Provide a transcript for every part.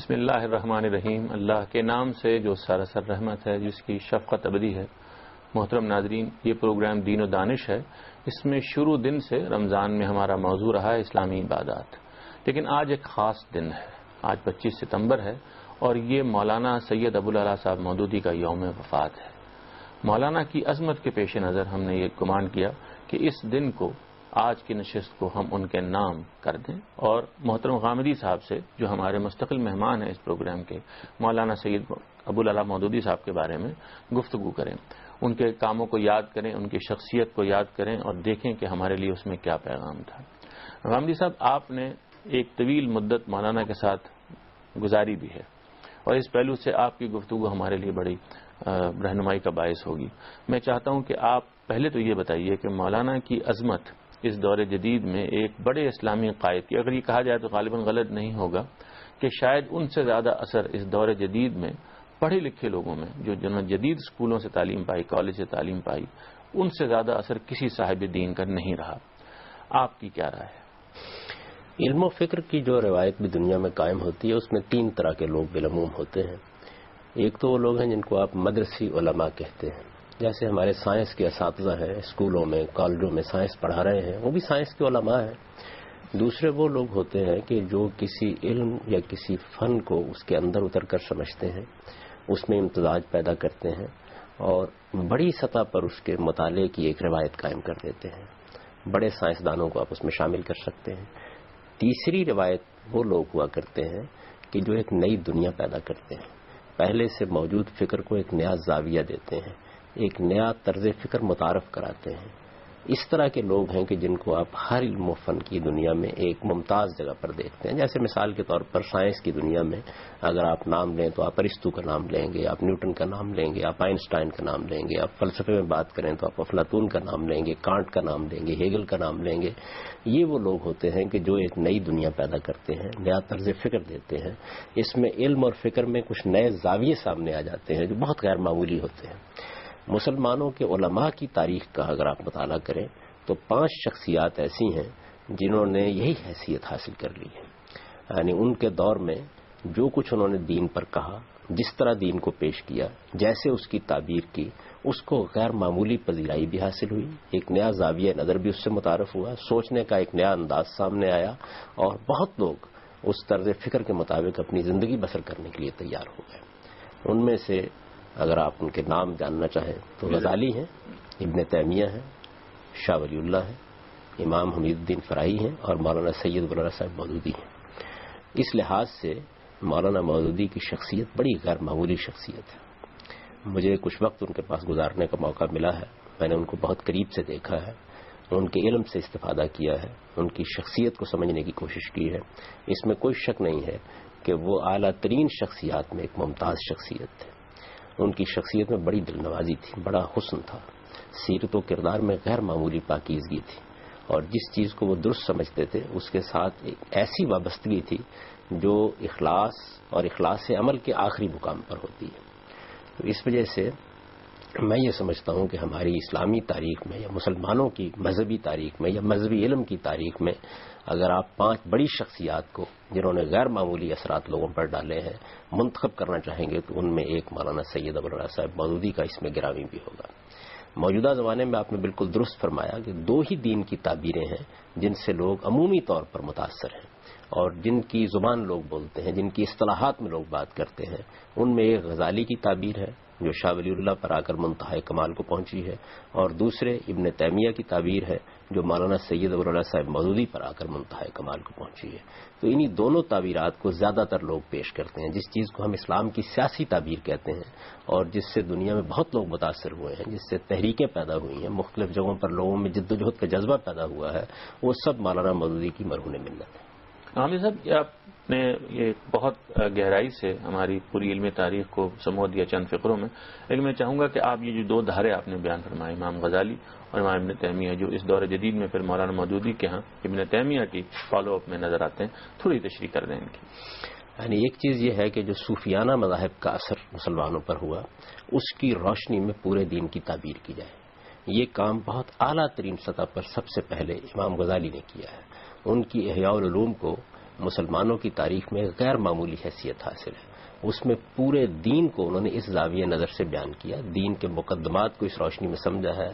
بسم اللہ الرحمن الرحیم، اللہ کے نام سے جو سراسر رحمت ہے، جس کی شفقت ابدی ہے۔ محترم ناظرین، یہ پروگرام دین و دانش ہے۔ اس میں شروع دن سے رمضان میں ہمارا موضوع رہا ہے اسلامی عبادات، لیکن آج ایک خاص دن ہے۔ آج 25 ستمبر ہے اور یہ مولانا سید ابوالعلا صاحب مودودی کا یوم وفات ہے۔ مولانا کی عظمت کے پیش نظر ہم نے یہ گمان کیا کہ اس دن کو، آج کی نشست کو ہم ان کے نام کر دیں اور محترم غامدی صاحب سے، جو ہمارے مستقل مہمان ہیں اس پروگرام کے، مولانا سید ابوالعلا مودودی صاحب کے بارے میں گفتگو کریں، ان کے کاموں کو یاد کریں، ان کی شخصیت کو یاد کریں اور دیکھیں کہ ہمارے لیے اس میں کیا پیغام تھا۔ غامدی صاحب، آپ نے ایک طویل مدت مولانا کے ساتھ گزاری بھی ہے اور اس پہلو سے آپ کی گفتگو ہمارے لیے بڑی رہنمائی کا باعث ہوگی۔ میں چاہتا ہوں کہ آپ پہلے تو یہ بتائیے کہ مولانا کی عظمت اس دور جدید میں ایک بڑے اسلامی قائد کی، اگر یہ کہا جائے تو غالباً غلط نہیں ہوگا کہ شاید ان سے زیادہ اثر اس دور جدید میں پڑھے لکھے لوگوں میں، جو جنہوں نے جدید اسکولوں سے تعلیم پائی، کالج سے تعلیم پائی، ان سے زیادہ اثر کسی صاحب دین کا نہیں رہا۔ آپ کی کیا رائے ہے؟ علم و فکر کی جو روایت بھی دنیا میں قائم ہوتی ہے، اس میں تین طرح کے لوگ بالعموم ہوتے ہیں۔ ایک تو وہ لوگ ہیں جن کو آپ مدرسی علماء کہتے ہیں، جیسے ہمارے سائنس کے اساتذہ ہیں، اسکولوں میں کالجوں میں سائنس پڑھا رہے ہیں، وہ بھی سائنس کے علماء ہیں۔ دوسرے وہ لوگ ہوتے ہیں کہ جو کسی علم یا کسی فن کو اس کے اندر اتر کر سمجھتے ہیں، اس میں امتزاج پیدا کرتے ہیں اور بڑی سطح پر اس کے مطالعے کی ایک روایت قائم کر دیتے ہیں۔ بڑے سائنسدانوں کو آپ اس میں شامل کر سکتے ہیں۔ تیسری روایت وہ لوگ ہوا کرتے ہیں کہ جو ایک نئی دنیا پیدا کرتے ہیں، پہلے سے موجود فکر کو ایک نیا زاویہ دیتے ہیں، ایک نیا طرز فکر متعارف کراتے ہیں۔ اس طرح کے لوگ ہیں کہ جن کو آپ ہر علم و فن کی دنیا میں ایک ممتاز جگہ پر دیکھتے ہیں۔ جیسے مثال کے طور پر سائنس کی دنیا میں اگر آپ نام لیں تو آپ ارسطو کا نام لیں گے، آپ نیوٹن کا نام لیں گے، آپ آئنسٹائن کا نام لیں گے، آپ فلسفے میں بات کریں تو آپ افلاطون کا نام لیں گے، کانٹ کا نام لیں گے، ہیگل کا نام لیں گے۔ یہ وہ لوگ ہوتے ہیں کہ جو ایک نئی دنیا پیدا کرتے ہیں، نیا طرز فکر دیتے ہیں۔ اس میں علم اور فکر میں کچھ نئے زاویے سامنے آ جاتے ہیں جو بہت غیر معمولی ہوتے ہیں۔ مسلمانوں کے علماء کی تاریخ کا اگر آپ مطالعہ کریں تو 5 شخصیات ایسی ہیں جنہوں نے یہی حیثیت حاصل کر لی ہے۔ یعنی ان کے دور میں جو کچھ انہوں نے دین پر کہا، جس طرح دین کو پیش کیا، جیسے اس کی تعبیر کی، اس کو غیر معمولی پذیرائی بھی حاصل ہوئی، ایک نیا زاویہ نظر بھی اس سے متعارف ہوا، سوچنے کا ایک نیا انداز سامنے آیا اور بہت لوگ اس طرز فکر کے مطابق اپنی زندگی بسر کرنے کے لیے تیار ہو گئے۔ ان میں سے اگر آپ ان کے نام جاننا چاہیں تو غزالی ہیں، ابن تیمیہ ہیں، شاہ ولی اللہ ہیں، امام حمید الدین فرائی ہیں اور مولانا سید ابوالعلا صاحب مودودی ہیں۔ اس لحاظ سے مولانا مودودی کی شخصیت بڑی غیر معمولی شخصیت ہے۔ مجھے کچھ وقت ان کے پاس گزارنے کا موقع ملا ہے، میں نے ان کو بہت قریب سے دیکھا ہے، ان کے علم سے استفادہ کیا ہے، ان کی شخصیت کو سمجھنے کی کوشش کی ہے۔ اس میں کوئی شک نہیں ہے کہ وہ اعلیٰ ترین شخصیات میں ایک ممتاز شخصیت تھے۔ ان کی شخصیت میں بڑی دل نوازی تھی، بڑا حسن تھا، سیرت و کردار میں غیر معمولی پاکیزگی تھی اور جس چیز کو وہ درست سمجھتے تھے اس کے ساتھ ایک ایسی وابستگی تھی جو اخلاص اور اخلاص عمل کے آخری مقام پر ہوتی ہے۔ تو اس وجہ سے میں یہ سمجھتا ہوں کہ ہماری اسلامی تاریخ میں یا مسلمانوں کی مذہبی تاریخ میں یا مذہبی علم کی تاریخ میں اگر آپ 5 بڑی شخصیات کو جنہوں نے غیر معمولی اثرات لوگوں پر ڈالے ہیں منتخب کرنا چاہیں گے تو ان میں ایک مولانا سید ابوالعلا صاحب مودودی کا اس میں گرامی بھی ہوگا۔ موجودہ زمانے میں آپ نے بالکل درست فرمایا کہ 2 ہی دین کی تعبیریں ہیں جن سے لوگ عمومی طور پر متاثر ہیں اور جن کی زبان لوگ بولتے ہیں، جن کی اصطلاحات میں لوگ بات کرتے ہیں۔ ان میں ایک غزالی کی تعبیر ہے جو شاہ ولی اللہ پر آ کر منتہا کمال کو پہنچی ہے، اور دوسرے ابن تیمیہ کی تعبیر ہے جو مولانا سید ابوالعلا صاحب مودودی پر آ کر منتہا کمال کو پہنچی ہے۔ تو انہی دونوں تعبیرات کو زیادہ تر لوگ پیش کرتے ہیں، جس چیز کو ہم اسلام کی سیاسی تعبیر کہتے ہیں اور جس سے دنیا میں بہت لوگ متاثر ہوئے ہیں، جس سے تحریکیں پیدا ہوئی ہیں، مختلف جگہوں پر لوگوں میں جد و جہد کا جذبہ پیدا ہوا ہے، وہ سب مولانا مودودی کی مرہون منت ہے۔ عامر صاحب، آپ نے یہ بہت گہرائی سے ہماری پوری علمی تاریخ کو سمو دیا چند فقروں میں، لیکن میں چاہوں گا کہ آپ یہ جو 2 دھارے آپ نے بیان فرمائے، امام غزالی اور امام ابن تیمیہ، جو اس دور جدید میں پھر مولانا مودودی کے ہاں ابن تیمیہ کی فالو اپ میں نظر آتے ہیں، تھوڑی تشریح کر دیں ان کی۔ یعنی ایک چیز یہ ہے کہ جو صوفیانہ مذاہب کا اثر مسلمانوں پر ہوا، اس کی روشنی میں پورے دین کی تعبیر کی جائے، یہ کام بہت اعلیٰ ترین سطح پر سب سے پہلے امام غزالی نے کیا ہے۔ ان کی احیاء العلوم کو مسلمانوں کی تاریخ میں غیر معمولی حیثیت حاصل ہے. اس میں پورے دین کو انہوں نے اس زاویہ نظر سے بیان کیا، دین کے مقدمات کو اس روشنی میں سمجھا ہے،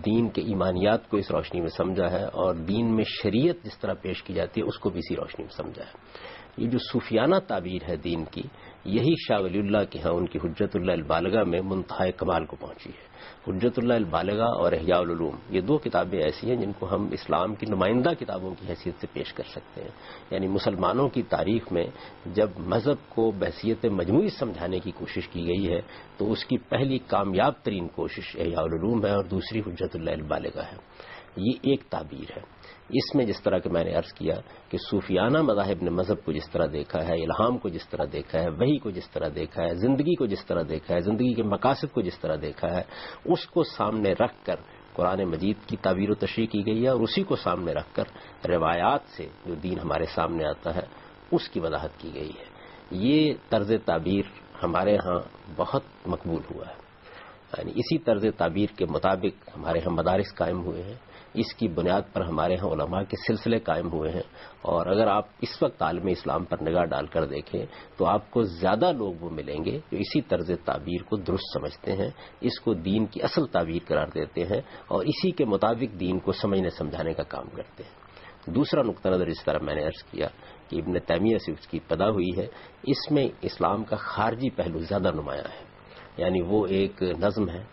دین کے ایمانیات کو اس روشنی میں سمجھا ہے، اور دین میں شریعت جس طرح پیش کی جاتی ہے اس کو بھی اسی روشنی میں سمجھا ہے. یہ جو صوفیانہ تعبیر ہے دین کی، یہی شاہ ولی اللہ کے ہاں ان کی حجت اللہ البالغہ میں منتہائے کمال کو پہنچی ہے. حجت اللہ البالغہ اور احیاء العلوم، یہ دو کتابیں ایسی ہیں جن کو ہم اسلام کی نمائندہ کتابوں کی حیثیت سے پیش کر سکتے ہیں. یعنی مسلمانوں کی تاریخ میں جب مذہب کو بحیثیت مجموعی سمجھانے کی کوشش کی گئی ہے تو اس کی پہلی کامیاب ترین کوشش احیاء العلوم ہے اور دوسری حجت اللہ البالغہ ہے. یہ ایک تعبیر ہے. اس میں جس طرح کہ میں نے عرض کیا کہ صوفیانہ مذاہب نے مذہب کو جس طرح دیکھا ہے، الہام کو جس طرح دیکھا ہے، وحی کو جس طرح دیکھا ہے، زندگی کو جس طرح دیکھا ہے، زندگی کے مقاصد کو جس طرح دیکھا ہے، اس کو سامنے رکھ کر قرآن مجید کی تعبیر و تشریح کی گئی ہے، اور اسی کو سامنے رکھ کر روایات سے جو دین ہمارے سامنے آتا ہے اس کی وضاحت کی گئی ہے. یہ طرز تعبیر ہمارے ہاں بہت مقبول ہوا ہے. یعنی اسی طرز تعبیر کے مطابق ہمارے ہاں مدارس قائم ہوئے ہیں، اس کی بنیاد پر ہمارے ہاں علماء کے سلسلے قائم ہوئے ہیں. اور اگر آپ اس وقت عالم اسلام پر نگاہ ڈال کر دیکھیں تو آپ کو زیادہ لوگ وہ ملیں گے جو اسی طرز تعبیر کو درست سمجھتے ہیں، اس کو دین کی اصل تعبیر قرار دیتے ہیں اور اسی کے مطابق دین کو سمجھنے سمجھانے کا کام کرتے ہیں. دوسرا نقطہ نظر اس طرح میں نے عرض کیا کہ ابن تیمیہ سے اس کی ابتدا ہوئی ہے، اس میں اسلام کا خارجی پہلو زیادہ نمایاں ہے. یعنی وہ ایک نظم ہے،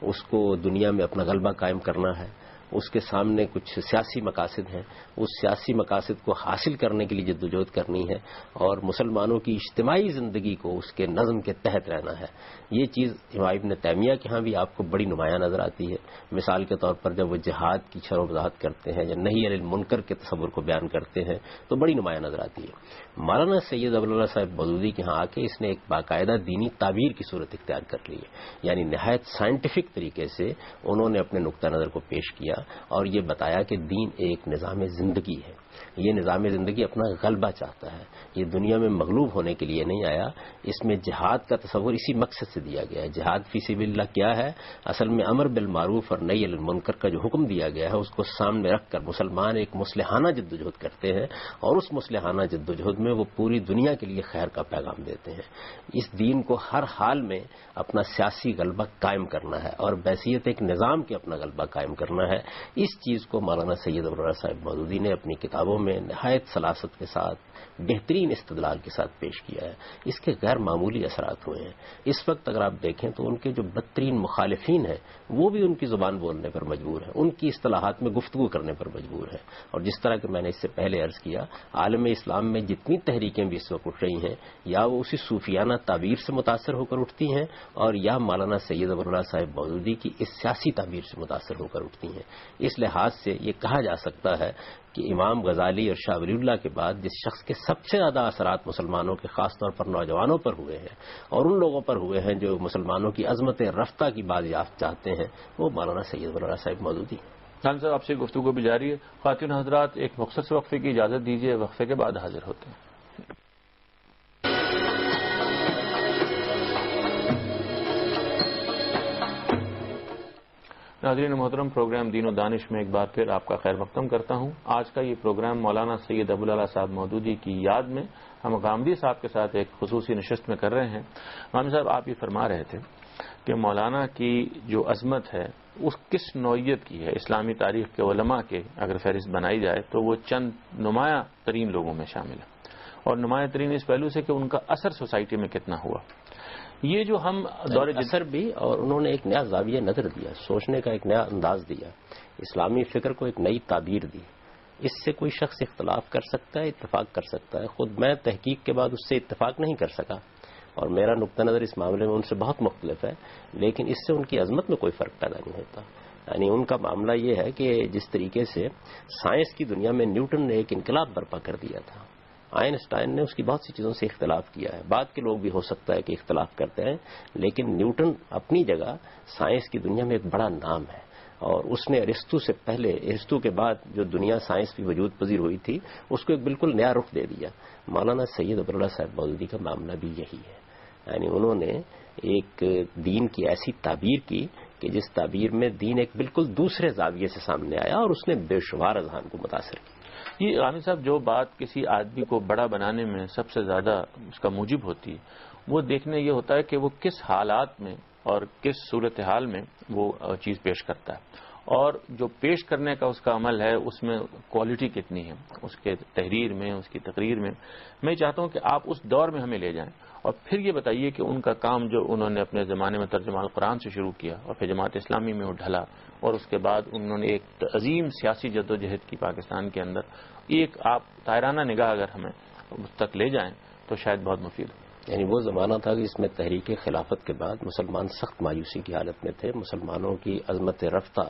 اس کو دنیا میں اپنا غلبہ قائم کرنا ہے، اس کے سامنے کچھ سیاسی مقاصد ہیں، اس سیاسی مقاصد کو حاصل کرنے کے لیے جدوجہد کرنی ہے اور مسلمانوں کی اجتماعی زندگی کو اس کے نظم کے تحت رہنا ہے. یہ چیز امام ابن تیمیہ کے ہاں بھی آپ کو بڑی نمایاں نظر آتی ہے. مثال کے طور پر جب وہ جہاد کی شرح و وضاحت کرتے ہیں یا نہی عن المنکر کے تصور کو بیان کرتے ہیں تو بڑی نمایاں نظر آتی ہے. مولانا سید ابواللہ صاحب مودودی کے ہاں آ کے اس نے ایک باقاعدہ دینی تعبیر کی صورت اختیار کر لی ہے. یعنی نہایت سائنٹیفک طریقے سے انہوں نے اپنے نقطہ نظر کو پیش کیا اور یہ بتایا کہ دین ایک نظام زندگی ہے. یہ نظام زندگی اپنا غلبہ چاہتا ہے، یہ دنیا میں مغلوب ہونے کے لیے نہیں آیا. اس میں جہاد کا تصور اسی مقصد سے دیا گیا ہے. جہاد فی سبیل اللہ کیا ہے؟ اصل میں امر بالمعروف اور نہی عن المنکر کا جو حکم دیا گیا ہے اس کو سامنے رکھ کر مسلمان ایک مصلحانہ جدوجہد کرتے ہیں اور اس مصلحانہ جدوجہد میں وہ پوری دنیا کے لیے خیر کا پیغام دیتے ہیں. اس دین کو ہر حال میں اپنا سیاسی غلبہ قائم کرنا ہے اور بحیثیت ایک نظام کے اپنا غلبہ قائم کرنا ہے. اس چیز کو مولانا سید ابواللہ صاحب مودودی نے اپنی کتابوں میں نہایت سلاست کے ساتھ بہترین استدلال کے ساتھ پیش کیا ہے. اس کے غیر معمولی اثرات ہوئے ہیں. اس وقت اگر آپ دیکھیں تو ان کے جو بدترین مخالفین ہیں وہ بھی ان کی زبان بولنے پر مجبور ہیں، ان کی اصطلاحات میں گفتگو کرنے پر مجبور ہیں. اور جس طرح کہ میں نے اس سے پہلے عرض کیا، عالم اسلام میں جتنی تحریکیں بھی اس وقت اٹھ رہی ہیں یا وہ اسی صوفیانہ تعبیر سے متاثر ہو کر اٹھتی ہیں اور یا مولانا سید ابواللہ صاحب مودودی کی اس سیاسی تعبیر سے متاثر ہو کر اٹھتی ہیں. اس لحاظ سے یہ کہا جا سکتا ہے کہ امام غزالی اور شاہ ولی اللہ کے بعد جس شخص کے سب سے زیادہ اثرات مسلمانوں کے خاص طور پر نوجوانوں پر ہوئے ہیں اور ان لوگوں پر ہوئے ہیں جو مسلمانوں کی عظمت رفتہ کی بازیافت چاہتے ہیں، وہ مولانا سید ابواللہ صاحب مودودی. خان صاحب آپ سے گفتگو بھی جاری ہے. خواتین حضرات ایک مختصر وقفے کی اجازت دیجیے، وقفے کے بعد حاضر ہوتے ہیں. ناظرین محترم، پروگرام دین و دانش میں ایک بار پھر آپ کا خیر مقدم کرتا ہوں. آج کا یہ پروگرام مولانا سید ابواللہ صاحب مودودی کی یاد میں ہم غامدی صاحب کے ساتھ ایک خصوصی نشست میں کر رہے ہیں. غامدی صاحب، آپ یہ فرما رہے تھے کہ مولانا کی جو عظمت ہے اس کس نوعیت کی ہے. اسلامی تاریخ کے علماء کے اگر فہرست بنائی جائے تو وہ چند نمایاں ترین لوگوں میں شامل ہے، اور نمایاں ترین اس پہلو سے کہ ان کا اثر سوسائٹی میں کتنا ہوا. یہ جو ہم دور اثر بھی، اور انہوں نے ایک نیا زاویہ نظر دیا، سوچنے کا ایک نیا انداز دیا، اسلامی فکر کو ایک نئی تعبیر دی. اس سے کوئی شخص اختلاف کر سکتا ہے، اتفاق کر سکتا ہے. خود میں تحقیق کے بعد اس سے اتفاق نہیں کر سکا اور میرا نقطہ نظر اس معاملے میں ان سے بہت مختلف ہے، لیکن اس سے ان کی عظمت میں کوئی فرق پیدا نہیں ہوتا. یعنی ان کا معاملہ یہ ہے کہ جس طریقے سے سائنس کی دنیا میں نیوٹن نے ایک انقلاب برپا کر دیا تھا، آئنسٹائن نے اس کی بہت سی چیزوں سے اختلاف کیا ہے. بعد کے لوگ بھی ہو سکتا ہے کہ اختلاف کرتے ہیں، لیکن نیوٹن اپنی جگہ سائنس کی دنیا میں ایک بڑا نام ہے اور اس نے ارسطو سے پہلے، ارسطو کے بعد جو دنیا سائنس کی وجود پذیر ہوئی تھی اس کو ایک بالکل نیا رخ دے دیا. مولانا سید ابواللہ صاحب مودودی کا معاملہ بھی یہی ہے. یعنی انہوں نے ایک دین کی ایسی تعبیر کی کہ جس تعبیر میں دین ایک بالکل دوسرے زاویے سے سامنے آیا اور اس نے بے شمار اذہان کو متاثر کیا. یہ غامی صاحب جو بات کسی آدمی کو بڑا بنانے میں سب سے زیادہ اس کا موجب ہوتی ہے وہ دیکھنے یہ ہوتا ہے کہ وہ کس حالات میں اور کس صورتحال میں وہ چیز پیش کرتا ہے، اور جو پیش کرنے کا اس کا عمل ہے اس میں کوالٹی کتنی ہے اس کے تحریر میں، اس کی تقریر میں۔ میں چاہتا ہوں کہ آپ اس دور میں ہمیں لے جائیں اور پھر یہ بتائیے کہ ان کا کام جو انہوں نے اپنے زمانے میں ترجمہ القرآن سے شروع کیا اور پھر جماعت اسلامی میں وہ ڈھلا، اور اس کے بعد انہوں نے ایک عظیم سیاسی جدوجہد کی پاکستان کے اندر، ایک آپ طائرانہ نگاہ اگر ہمیں اس تک لے جائیں تو شاید بہت مفید ہو۔ یعنی وہ زمانہ تھا کہ اس میں تحریک خلافت کے بعد مسلمان سخت مایوسی کی حالت میں تھے، مسلمانوں کی عظمت رفتہ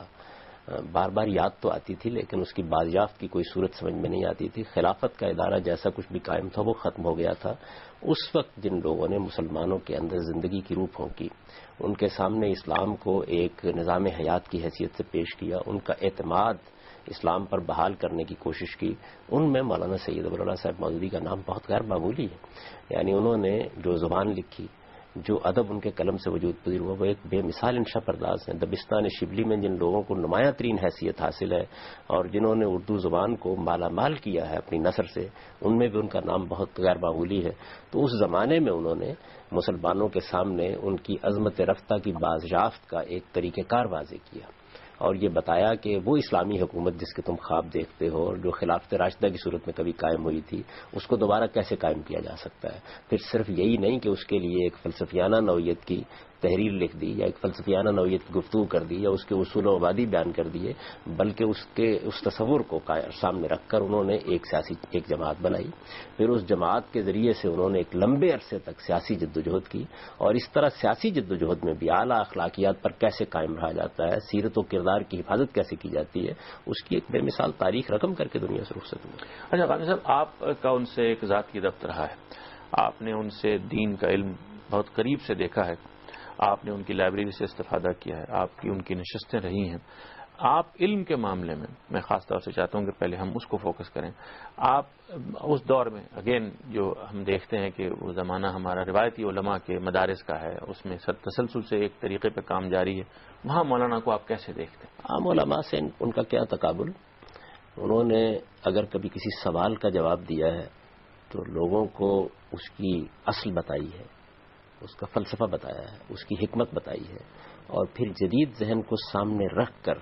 بار بار یاد تو آتی تھی لیکن اس کی بازیافت کی کوئی صورت سمجھ میں نہیں آتی تھی۔ خلافت کا ادارہ جیسا کچھ بھی قائم تھا وہ ختم ہو گیا تھا۔ اس وقت جن لوگوں نے مسلمانوں کے اندر زندگی کی روح پھونکی، ان کے سامنے اسلام کو ایک نظام حیات کی حیثیت سے پیش کیا، ان کا اعتماد اسلام پر بحال کرنے کی کوشش کی، ان میں مولانا سید ابوالعلا صاحب مودودی کا نام بہت غیر معمولی ہے۔ یعنی انہوں نے جو زبان لکھی، جو ادب ان کے قلم سے وجود پذیر ہوا، وہ ایک بے مثال انشا پرداز ہیں۔ دبستان شبلی میں جن لوگوں کو نمایاں ترین حیثیت حاصل ہے اور جنہوں نے اردو زبان کو مالا مال کیا ہے اپنی نثر سے، ان میں بھی ان کا نام بہت غیر معمولی ہے۔ تو اس زمانے میں انہوں نے مسلمانوں کے سامنے ان کی عظمت رفتہ کی بازیافت کا ایک طریقہ کار واضح کیا اور یہ بتایا کہ وہ اسلامی حکومت جس کے تم خواب دیکھتے ہو اور جو خلافت راشدہ کی صورت میں کبھی قائم ہوئی تھی، اس کو دوبارہ کیسے قائم کیا جا سکتا ہے۔ پھر صرف یہی نہیں کہ اس کے لیے ایک فلسفیانہ نوعیت کی تحریر لکھ دی یا ایک فلسفیانہ نوعیت کی گفتگو کر دی یا اس کے اصول و مبادی بیان کر دیے، بلکہ اس تصور کو سامنے رکھ کر انہوں نے ایک جماعت بنائی۔ پھر اس جماعت کے ذریعے سے انہوں نے ایک لمبے عرصے تک سیاسی جدوجہد کی، اور اس طرح سیاسی جدوجہد میں بھی اعلیٰ اخلاقیات پر کیسے قائم رہا جاتا ہے، سیرت و کردار کی حفاظت کیسے کی جاتی ہے، اس کی ایک بے مثال تاریخ رقم کر کے دنیا سے رخصت ہوئی۔ اچھا غانی صاحب، آپ کا ان سے ایک ذاتی ربط رہا ہے، آپ نے ان سے دین کا علم بہت قریب سے دیکھا ہے، آپ نے ان کی لائبریری سے استفادہ کیا ہے، آپ کی ان کی نشستیں رہی ہیں۔ آپ علم کے معاملے میں خاص طور سے چاہتا ہوں کہ پہلے ہم اس کو فوکس کریں۔ آپ اس دور میں اگین جو ہم دیکھتے ہیں کہ وہ زمانہ ہمارا روایتی علماء کے مدارس کا ہے، اس میں تسلسل سے ایک طریقے پہ کام جاری ہے، وہاں مولانا کو آپ کیسے دیکھتے ہیں؟ عام علماء سے ان کا کیا تقابل، انہوں نے اگر کبھی کسی سوال کا جواب دیا ہے تو لوگوں کو اس کی اصل بتائی ہے، اس کا فلسفہ بتایا ہے، اس کی حکمت بتائی ہے، اور پھر جدید ذہن کو سامنے رکھ کر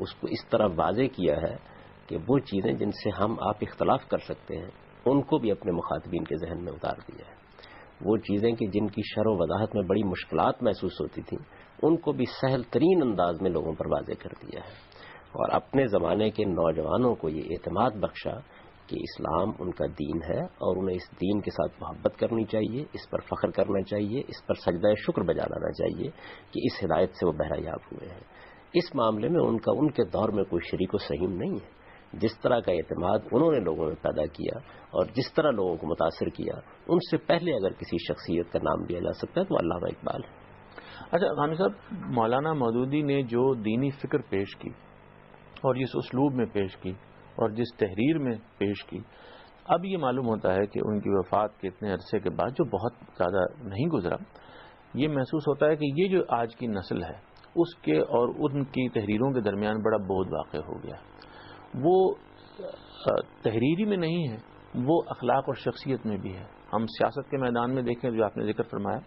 اس کو اس طرح واضح کیا ہے کہ وہ چیزیں جن سے ہم آپ اختلاف کر سکتے ہیں ان کو بھی اپنے مخاطبین کے ذہن میں اتار دیا ہے۔ وہ چیزیں کہ جن کی شرح و وضاحت میں بڑی مشکلات محسوس ہوتی تھیں ان کو بھی سہل ترین انداز میں لوگوں پر واضح کر دیا ہے، اور اپنے زمانے کے نوجوانوں کو یہ اعتماد بخشا کہ اسلام ان کا دین ہے اور انہیں اس دین کے ساتھ محبت کرنی چاہیے، اس پر فخر کرنا چاہیے، اس پر سجدہ شکر بجا لانا چاہیے کہ اس ہدایت سے وہ بہرایاب ہوئے ہیں۔ اس معاملے میں ان کے دور میں کوئی شریک و سہیم نہیں ہے۔ جس طرح کا اعتماد انہوں نے لوگوں میں پیدا کیا اور جس طرح لوگوں کو متاثر کیا، ان سے پہلے اگر کسی شخصیت کا نام لیا جا سکتا ہے تو علامہ اقبال ہے۔ اچھا غانی صاحب، مولانا مودودی نے جو دینی فکر پیش کی اور جس اسلوب میں پیش کی اور جس تحریر میں پیش کی، اب یہ معلوم ہوتا ہے کہ ان کی وفات کے اتنے عرصے کے بعد جو بہت زیادہ نہیں گزرا، یہ محسوس ہوتا ہے کہ یہ جو آج کی نسل ہے اس کے اور ان کی تحریروں کے درمیان بڑا بعد واقع ہو گیا۔ وہ تحریری میں نہیں ہے، وہ اخلاق اور شخصیت میں بھی ہے۔ ہم سیاست کے میدان میں دیکھیں جو آپ نے ذکر فرمایا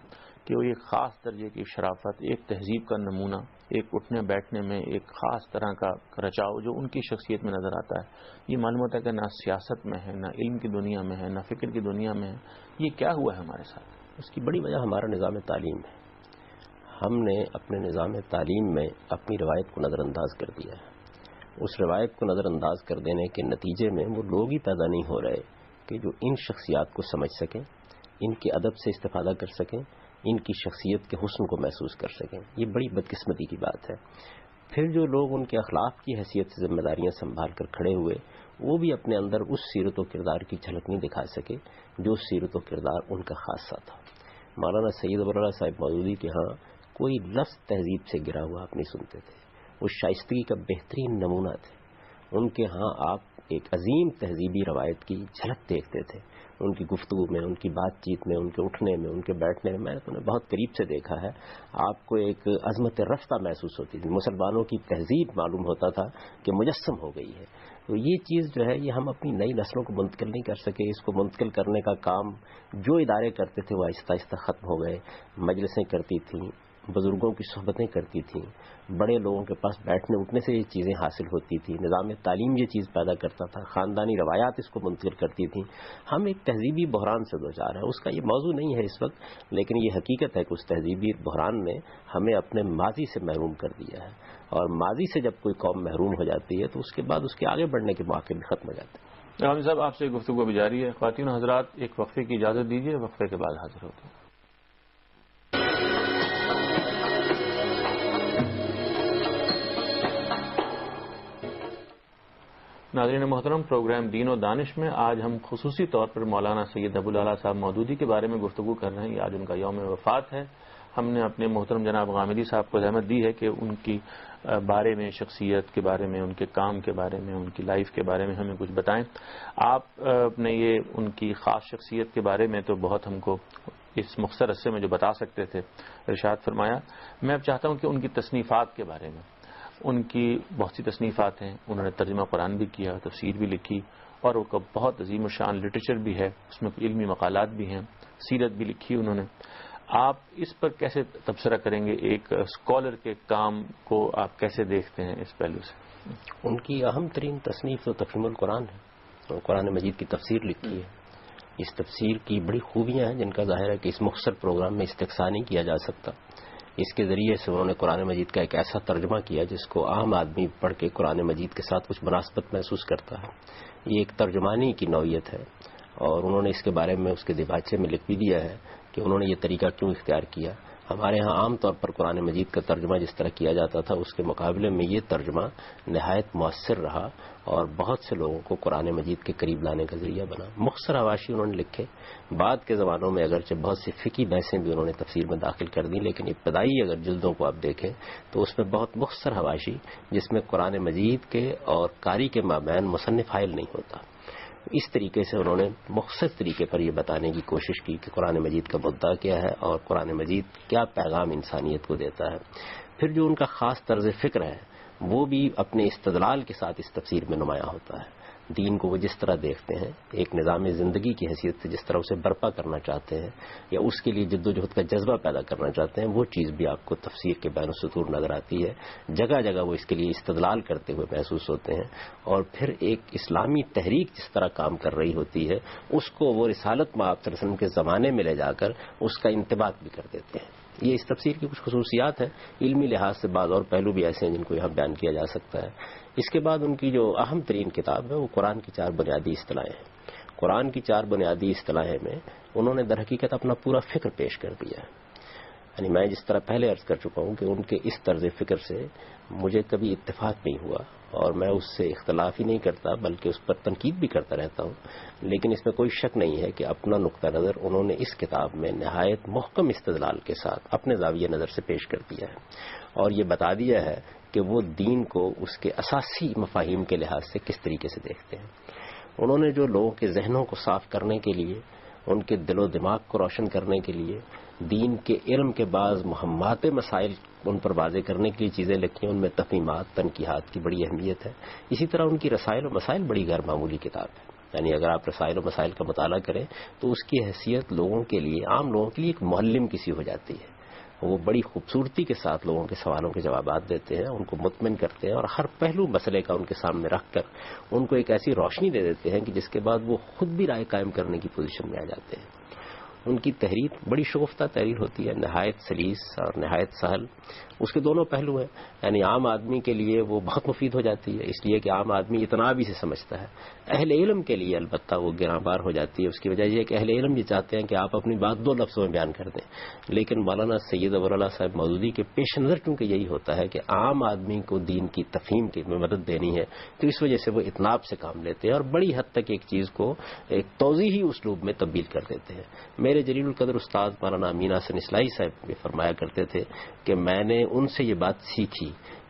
کہ وہ ایک خاص درجے کی شرافت، ایک تہذیب کا نمونہ، ایک اٹھنے بیٹھنے میں ایک خاص طرح کا رچاؤ جو ان کی شخصیت میں نظر آتا ہے، یہ معلوم ہوتا ہے کہ نہ سیاست میں ہے، نہ علم کی دنیا میں ہے، نہ فکر کی دنیا میں ہے۔ یہ کیا ہوا ہے ہمارے ساتھ؟ اس کی بڑی وجہ ہمارا نظام تعلیم ہے۔ ہم نے اپنے نظام تعلیم میں اپنی روایت کو نظر انداز کر دیا ہے۔ اس روایت کو نظر انداز کر دینے کے نتیجے میں وہ لوگ ہی پیدا نہیں ہو رہے کہ جو ان شخصیات کو سمجھ سکیں، ان کے ادب سے استفادہ کر سکیں، ان کی شخصیت کے حسن کو محسوس کر سکیں۔ یہ بڑی بدقسمتی کی بات ہے۔ پھر جو لوگ ان کے اخلاق کی حیثیت سے ذمہ داریاں سنبھال کر کھڑے ہوئے، وہ بھی اپنے اندر اس سیرت و کردار کی جھلک نہیں دکھا سکے جو سیرت و کردار ان کا خاصہ تھا۔ مولانا سید ابوالعلا صاحب مودودی کے ہاں کوئی لفظ تہذیب سے گرا ہوا آپ نہیں سنتے تھے، وہ شائستگی کا بہترین نمونہ تھے۔ ان کے ہاں آپ ایک عظیم تہذیبی روایت کی جھلک دیکھتے تھے ان کی گفتگو میں، ان کی بات چیت میں، ان کے اٹھنے میں، ان کے بیٹھنے میں. میں نے انہیں بہت قریب سے دیکھا ہے. آپ کو ایک عظمت رفتہ محسوس ہوتی تھی. مسلمانوں کی تہذیب معلوم ہوتا تھا کہ مجسم ہو گئی ہے. تو یہ چیز جو ہے یہ ہم اپنی نئی نسلوں کو منتقل نہیں کر سکے. اس کو منتقل کرنے کا کام جو ادارے کرتے تھے وہ آہستہ آہستہ ختم ہو گئے. مجلسیں کرتی تھیں، بزرگوں کی صحبتیں کرتی تھیں، بڑے لوگوں کے پاس بیٹھنے اٹھنے سے یہ چیزیں حاصل ہوتی تھیں. نظام تعلیم یہ چیز پیدا کرتا تھا، خاندانی روایات اس کو منتقل کرتی تھیں. ہم ایک تہذیبی بحران سے دوچار ہیں. اس کا یہ موضوع نہیں ہے اس وقت، لیکن یہ حقیقت ہے کہ اس تہذیبی بحران نے ہمیں اپنے ماضی سے محروم کر دیا ہے. اور ماضی سے جب کوئی قوم محروم ہو جاتی ہے تو اس کے بعد اس کے آگے بڑھنے کے مواقع بھی ختم ہو جاتے ہیں. غامدی صاحب، آپ سے گفتگو ابھی جاری ہے. خواتین و حضرات، ایک وقفے کی اجازت دیجیے، وقفے کے بعد حاضر ہوتے ہیں. ناظرین محترم، پروگرام دین و دانش میں آج ہم خصوصی طور پر مولانا سید ابو العلا صاحب مودودی کے بارے میں گفتگو کر رہے ہیں. آج ان کا یوم وفات ہے. ہم نے اپنے محترم جناب غامدی صاحب کو زحمت دی ہے کہ ان کی بارے میں، شخصیت کے بارے میں، ان کے کام کے بارے میں، ان کی لائف کے بارے میں ہمیں کچھ بتائیں. آپ نے یہ ان کی خاص شخصیت کے بارے میں تو بہت ہم کو اس مختصر عرصے میں جو بتا سکتے تھے ارشاد فرمایا. میں اب چاہتا ہوں کہ ان کی تصنیفات کے بارے میں. ان کی بہت سی تصنیفات ہیں. انہوں نے ترجمہ قرآن بھی کیا، تفسیر بھی لکھی، اور وہ بہت عظیم الشان لٹریچر بھی ہے. اس میں علمی مقالات بھی ہیں، سیرت بھی لکھی انہوں نے. آپ اس پر کیسے تبصرہ کریں گے؟ ایک اسکالر کے کام کو آپ کیسے دیکھتے ہیں اس پہلو سے؟ ان کی اہم ترین تصنیف تو تفہیم القرآن ہے. قرآن مجید کی تفسیر لکھی ہے. اس تفسیر کی بڑی خوبیاں ہیں جن کا ظاہر ہے کہ اس مختصر پروگرام میں استقصا نہیں کیا جا سکتا. اس کے ذریعے سے انہوں نے قرآن مجید کا ایک ایسا ترجمہ کیا جس کو عام آدمی پڑھ کے قرآن مجید کے ساتھ کچھ مناسبت محسوس کرتا ہے. یہ ایک ترجمانی کی نوعیت ہے، اور انہوں نے اس کے بارے میں اس کے دیباچے میں لکھ بھی دیا ہے کہ انہوں نے یہ طریقہ کیوں اختیار کیا. ہمارے ہاں عام طور پر قرآن مجید کا ترجمہ جس طرح کیا جاتا تھا اس کے مقابلے میں یہ ترجمہ نہایت مؤثر رہا اور بہت سے لوگوں کو قرآن مجید کے قریب لانے کا ذریعہ بنا. مختصر حواشی انہوں نے لکھے. بعد کے زمانوں میں اگرچہ بہت سی فقہی بحثیں بھی انہوں نے تفسیر میں داخل کر دی، لیکن ابتدائی اگر جلدوں کو آپ دیکھیں تو اس میں بہت مختصر حواشی جس میں قرآن مجید کے اور قاری کے مابین مصنف حائل نہیں ہوتا. اس طریقے سے انہوں نے مختصر طریقے پر یہ بتانے کی کوشش کی کہ قرآن مجید کا مدعا کیا ہے اور قرآن مجید کیا پیغام انسانیت کو دیتا ہے. پھر جو ان کا خاص طرز فکر ہے وہ بھی اپنے استدلال کے ساتھ اس تفسیر میں نمایاں ہوتا ہے. دین کو وہ جس طرح دیکھتے ہیں، ایک نظام زندگی کی حیثیت سے جس طرح اسے برپا کرنا چاہتے ہیں یا اس کے لیے جد و جہد کا جذبہ پیدا کرنا چاہتے ہیں، وہ چیز بھی آپ کو تفسیر کے بین السطور نظر آتی ہے. جگہ جگہ وہ اس کے لیے استدلال کرتے ہوئے محسوس ہوتے ہیں. اور پھر ایک اسلامی تحریک جس طرح کام کر رہی ہوتی ہے اس کو وہ رسالت مآب صلی اللہ علیہ وسلم کے زمانے میں لے جا کر اس کا انطباق بھی کر دیتے ہیں. یہ اس تفسیر کی کچھ خصوصیات ہیں. علمی لحاظ سے بعض اور پہلو بھی ایسے ہیں جن کو یہاں بیان کیا جا سکتا ہے. اس کے بعد ان کی جو اہم ترین کتاب ہے وہ قرآن کی 4 بنیادی اصطلاحیں ہیں. قرآن کی 4 بنیادی اصطلاحیں میں انہوں نے در حقیقت اپنا پورا فکر پیش کر دیا ہے. یعنی میں جس طرح پہلے عرض کر چکا ہوں کہ ان کے اس طرز فکر سے مجھے کبھی اتفاق نہیں ہوا اور میں اس سے اختلاف ہی نہیں کرتا بلکہ اس پر تنقید بھی کرتا رہتا ہوں. لیکن اس میں کوئی شک نہیں ہے کہ اپنا نقطہ نظر انہوں نے اس کتاب میں نہایت محکم استدلال کے ساتھ اپنے زاویہ نظر سے پیش کر دیا ہے اور یہ بتا دیا ہے کہ وہ دین کو اس کے اساسی مفاہیم کے لحاظ سے کس طریقے سے دیکھتے ہیں. انہوں نے جو لوگوں کے ذہنوں کو صاف کرنے کے لیے، ان کے دل و دماغ کو روشن کرنے کے لیے دین کے علم کے بعض مہمات مسائل ان پر واضح کرنے کے لیے چیزیں لکھی ہیں، ان میں تفہیمات، تنقیحات کی بڑی اہمیت ہے. اسی طرح ان کی رسائل و مسائل بڑی غیر معمولی کتاب ہے. یعنی اگر آپ رسائل و مسائل کا مطالعہ کریں تو اس کی حیثیت لوگوں کے لیے، عام لوگوں کے لیے ایک معلم کی سی ہو جاتی ہے. وہ بڑی خوبصورتی کے ساتھ لوگوں کے سوالوں کے جوابات دیتے ہیں، ان کو مطمئن کرتے ہیں اور ہر پہلو مسئلے کا ان کے سامنے رکھ کر ان کو ایک ایسی روشنی دے دیتے ہیں کہ جس کے بعد وہ خود بھی رائے قائم کرنے کی پوزیشن میں آ جاتے ہیں. ان کی تحریر بڑی شگفتہ تحریر ہوتی ہے، نہایت سلیس اور نہایت سہل. اس کے دونوں پہلو ہیں. یعنی عام آدمی کے لیے وہ بہت مفید ہو جاتی ہے اس لیے کہ عام آدمی اتنا بھی سے سمجھتا ہے. اہل علم کے لیے البتہ وہ گراں بار ہو جاتی ہے. اس کی وجہ یہ ہے کہ اہل علم یہ چاہتے ہیں کہ آپ اپنی بات 2 لفظوں میں بیان کر دیں، لیکن مولانا سید ابو العلا صاحب مودودی کے پیش نظر چونکہ یہی ہوتا ہے کہ عام آدمی کو دین کی تفہیم کی مدد دینی ہے تو اس وجہ سے وہ اتناب سے کام لیتے ہیں اور بڑی حد تک ایک چیز کو ایک توضیحی اسلوب میں تبدیل کر دیتے ہیں. میرے جلیل القدر استاد مولانا امین حسن اصلاحی صاحب بھی فرمایا کرتے تھے کہ میں نے ان سے یہ بات سیکھی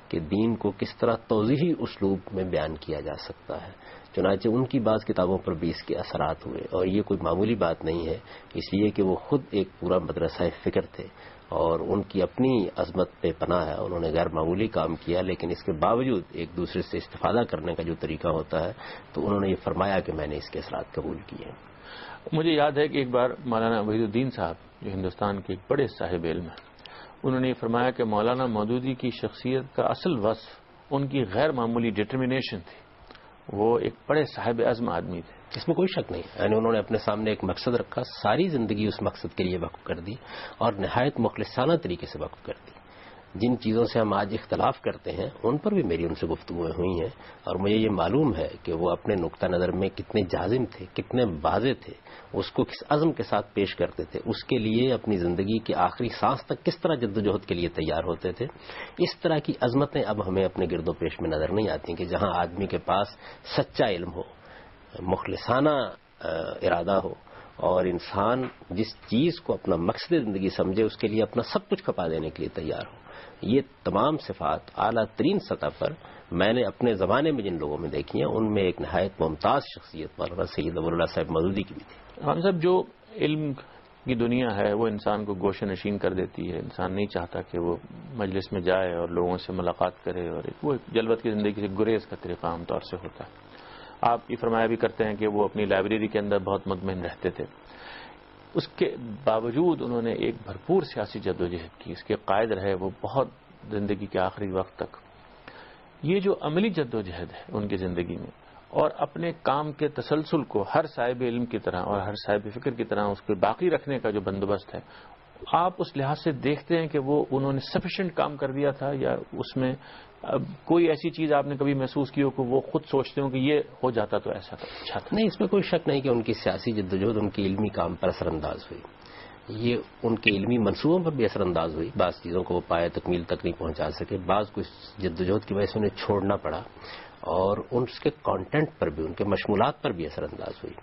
کہ دین کو کس طرح توضیحی اسلوب میں بیان کیا جا سکتا ہے. چنانچہ ان کی بعض کتابوں پر بھی اس کے اثرات ہوئے، اور یہ کوئی معمولی بات نہیں ہے، اس لیے کہ وہ خود ایک پورا مدرسہ فکر تھے اور ان کی اپنی عظمت پہ پناہ ہے. انہوں نے غیر معمولی کام کیا، لیکن اس کے باوجود ایک دوسرے سے استفادہ کرنے کا جو طریقہ ہوتا ہے، تو انہوں نے یہ فرمایا کہ میں نے اس کے اثرات قبول کیے. مجھے یاد ہے کہ ایک بار مولانا وحید الدین صاحب جو ہندوستان کے ایک بڑے صاحب علم ہیں، انہوں نے یہ فرمایا کہ مولانا مودودی کی شخصیت کا اصل وصف ان کی غیر معمولی ڈٹرمنیشن تھی. وہ ایک بڑے صاحب عزم آدمی تھے. اس میں کوئی شک نہیں، یعنی انہوں نے اپنے سامنے ایک مقصد رکھا، ساری زندگی اس مقصد کے لیے وقف کر دی اور نہایت مخلصانہ طریقے سے وقف کر دی. جن چیزوں سے ہم آج اختلاف کرتے ہیں ان پر بھی میری ان سے گفتگویں ہوئی ہیں، اور مجھے یہ معلوم ہے کہ وہ اپنے نقطہ نظر میں کتنے جازم تھے، کتنے واضح تھے، اس کو کس عزم کے ساتھ پیش کرتے تھے، اس کے لیے اپنی زندگی کی آخری سانس تک کس طرح جدوجہد کے لیے تیار ہوتے تھے. اس طرح کی عظمتیں اب ہمیں اپنے گرد و پیش میں نظر نہیں آتی کہ جہاں آدمی کے پاس سچا علم ہو، مخلصانہ ارادہ ہو، اور انسان جس چیز کو اپنا مقصد زندگی سمجھے اس کے لیے اپنا سب کچھ کھپا دینے کے لیے تیار ہو. یہ تمام صفات اعلیٰ ترین سطح پر میں نے اپنے زمانے میں جن لوگوں میں دیکھی ہیں ان میں ایک نہایت ممتاز شخصیت مولانا سید ابو اللہ صاحب مودودی کی بھی تھی. ہم سب جو علم کی دنیا ہے وہ انسان کو گوشہ نشین کر دیتی ہے. انسان نہیں چاہتا کہ وہ مجلس میں جائے اور لوگوں سے ملاقات کرے، اور وہ جلوت کی زندگی سے گریز کا طریقہ عام طور سے ہوتا ہے. آپ یہ فرمایا بھی کرتے ہیں کہ وہ اپنی لائبریری کے اندر بہت مطمئن رہتے تھے. اس کے باوجود انہوں نے ایک بھرپور سیاسی جدوجہد کی، اس کے قائد رہے وہ بہت زندگی کے آخری وقت تک. یہ جو عملی جدوجہد ہے ان کی زندگی میں، اور اپنے کام کے تسلسل کو ہر صاحب علم کی طرح اور ہر صاحب فکر کی طرح اس کو باقی رکھنے کا جو بندوبست ہے، آپ اس لحاظ سے دیکھتے ہیں کہ وہ انہوں نے سفیشینٹ کام کر دیا تھا، یا اس میں کوئی ایسی چیز آپ نے کبھی محسوس کی ہو کہ وہ خود سوچتے ہوں کہ یہ ہو جاتا تو ایسا اچھا تھا؟ نہیں، اس میں کوئی شک نہیں کہ ان کی سیاسی جدوجہد ان کی علمی کام پر اثر انداز ہوئی. یہ ان کے علمی منصوبوں پر بھی اثر انداز ہوئی. بعض چیزوں کو وہ پائے تکمیل تک نہیں پہنچا سکے، بعض کچھ جدوجہد کی وجہ سے انہیں چھوڑنا پڑا، اور اس کے کانٹینٹ پر بھی، ان کے مشمولات پر بھی اثر انداز ہوئی.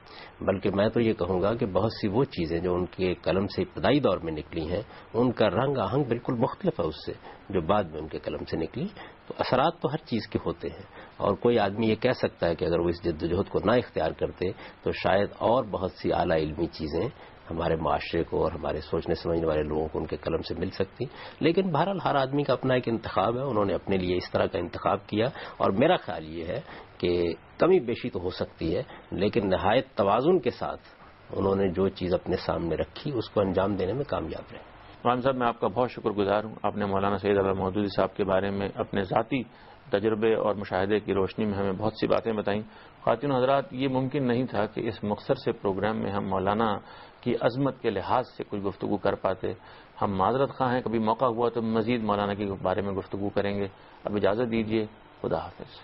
بلکہ میں تو یہ کہوں گا کہ بہت سی وہ چیزیں جو ان کے قلم سے ابتدائی دور میں نکلی ہیں ان کا رنگ آہنگ بالکل مختلف ہے اس سے جو بعد میں ان کے قلم سے نکلی. تو اثرات تو ہر چیز کے ہوتے ہیں، اور کوئی آدمی یہ کہہ سکتا ہے کہ اگر وہ اس جدوجہد کو نہ اختیار کرتے تو شاید اور بہت سی اعلیٰ علمی چیزیں ہمارے معاشرے کو اور ہمارے سوچنے سمجھنے والے لوگوں کو ان کے قلم سے مل سکتی. لیکن بہرحال ہر آدمی کا اپنا ایک انتخاب ہے، انہوں نے اپنے لیے اس طرح کا انتخاب کیا، اور میرا خیال یہ ہے کہ کمی بیشی تو ہو سکتی ہے لیکن نہایت توازن کے ساتھ انہوں نے جو چیز اپنے سامنے رکھی اس کو انجام دینے میں کامیاب رہے. مولانا صاحب، میں آپ کا بہت شکر گزار ہوں. آپ نے مولانا سید احمد مودودی صاحب کے بارے میں اپنے ذاتی تجربے اور مشاہدے کی روشنی میں ہمیں بہت سی باتیں بتائیں. خواتین و حضرات، یہ ممکن نہیں تھا کہ اس مختصر سے پروگرام میں ہم مولانا کی عظمت کے لحاظ سے کچھ گفتگو کر پاتے. ہم معذرت خواہ ہیں، کبھی موقع ہوا تو مزید مولانا کے بارے میں گفتگو کریں گے. اب اجازت دیجیے، خدا حافظ.